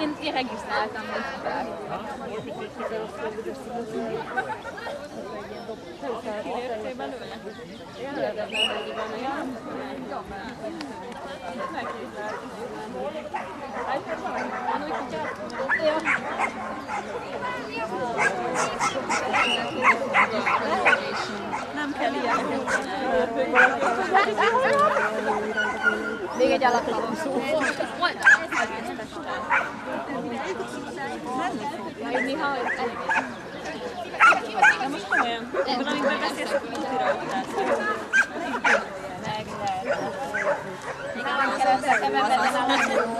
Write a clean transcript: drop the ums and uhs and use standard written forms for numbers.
Én regisztráltam, kértél belőle? Nem kell ilyen. Még egy alaptalan szó. Majd néha de most komolyan, amikor beszélsz, akkor útira utálsz. Meg lehet. Még nem kell össze szememben, de